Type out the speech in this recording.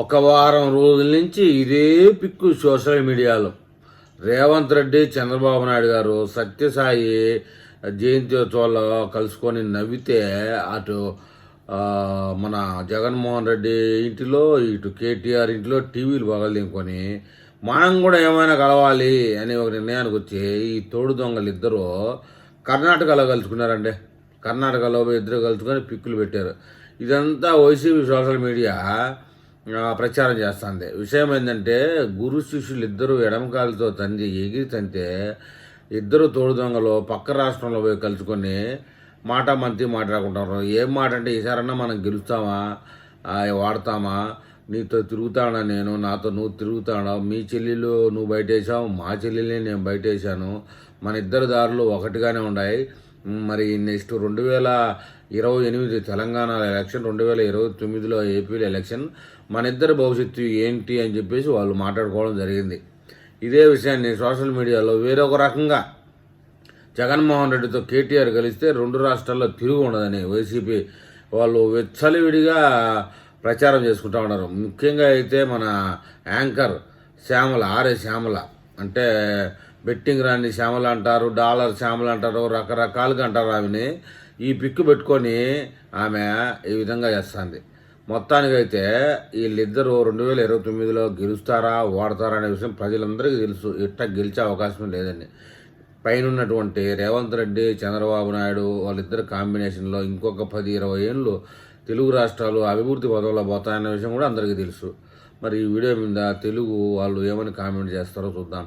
ఒక వారం రోజుల నుంచి ఇదే పిక్కు సోషల్ మీడియాలో రేవంత్ రెడ్డి చంద్రబాబు నాయుడు గారు సత్యసాయి జయంత్యోత్సవాల్లో కలుసుకొని నవ్వితే అటు మన జగన్మోహన్ రెడ్డి ఇంటిలో ఇటు కేటీఆర్ ఇంటిలో టీవీలు పగలదింకొని మనం కూడా ఏమైనా కలవాలి అనే ఒక నిర్ణయానికి వచ్చి ఈ తోడు దొంగలు ఇద్దరు కర్ణాటకలో కలుసుకున్నారండి. కర్ణాటకలో ఇద్దరు కలుసుకొని పిక్కులు పెట్టారు. ఇదంతా వైసీపీ సోషల్ మీడియా ప్రచారం చేస్తుంది. విషయం ఏంటంటే గురు శిష్యులు ఇద్దరు ఎడమకాలతో ఎగిరి తంతే ఇద్దరు తోడు దొంగలు పక్క రాష్ట్రంలో పోయి కలుసుకొని మాట మంతి మాట్లాడుకుంటారు. ఏం మాట అంటే ఈసారన్నా మనం గెలుస్తామా వాడతామా, నీతో తిరుగుతాడా నేను, నాతో నువ్వు తిరుగుతాడా, మీ చెల్లెలు నువ్వు బయటేసావు, మా చెల్లెల్ని నేను బయటేసాను, మన ఇద్దరు దారులు ఒకటిగానే ఉన్నాయి. మరి నెక్స్ట్ 2028 తెలంగాణ ఎలక్షన్, 2029లో ఏపీలో ఎలక్షన్, మన ఇద్దరి భవిష్యత్తు ఏంటి అని చెప్పేసి వాళ్ళు మాట్లాడుకోవడం జరిగింది. ఇదే విషయాన్ని సోషల్ మీడియాలో వేరొక రకంగా జగన్మోహన్ రెడ్డితో కేటీఆర్ కలిస్తే 2 రాష్ట్రాల్లో తిరుగు ఉండదని వైసీపీ వాళ్ళు విచ్చలవిడిగా ప్రచారం చేసుకుంటూ ఉన్నారు. ముఖ్యంగా అయితే మన యాంకర్ శ్యామల, శ్యామల అంటే బెట్టింగ్ రాని శ్యామల అంటారు, డాలర్ శ్యామల అంటారు, రకరకాలుగా అంటారు. ఆమెని ఈ పిక్కు పెట్టుకొని ఆమె ఈ విధంగా చేస్తుంది. మొత్తానికైతే వీళ్ళిద్దరూ 2029లో గెలుస్తారా ఓడతారా అనే విషయం ప్రజలందరికీ తెలుసు. గెలిచే అవకాశం లేదండి. పైన ఉన్నటువంటి రేవంత్ రెడ్డి చంద్రబాబు నాయుడు వాళ్ళిద్దరు కాంబినేషన్లో ఇంకొక 10-20 ఏళ్ళు తెలుగు రాష్ట్రాలు అభివృద్ధి పదంలో పోతాయనే విషయం కూడా అందరికీ తెలుసు. మరి ఈ వీడియో మీద తెలుగు వాళ్ళు ఏమని కామెంట్ చేస్తారో చూద్దాం.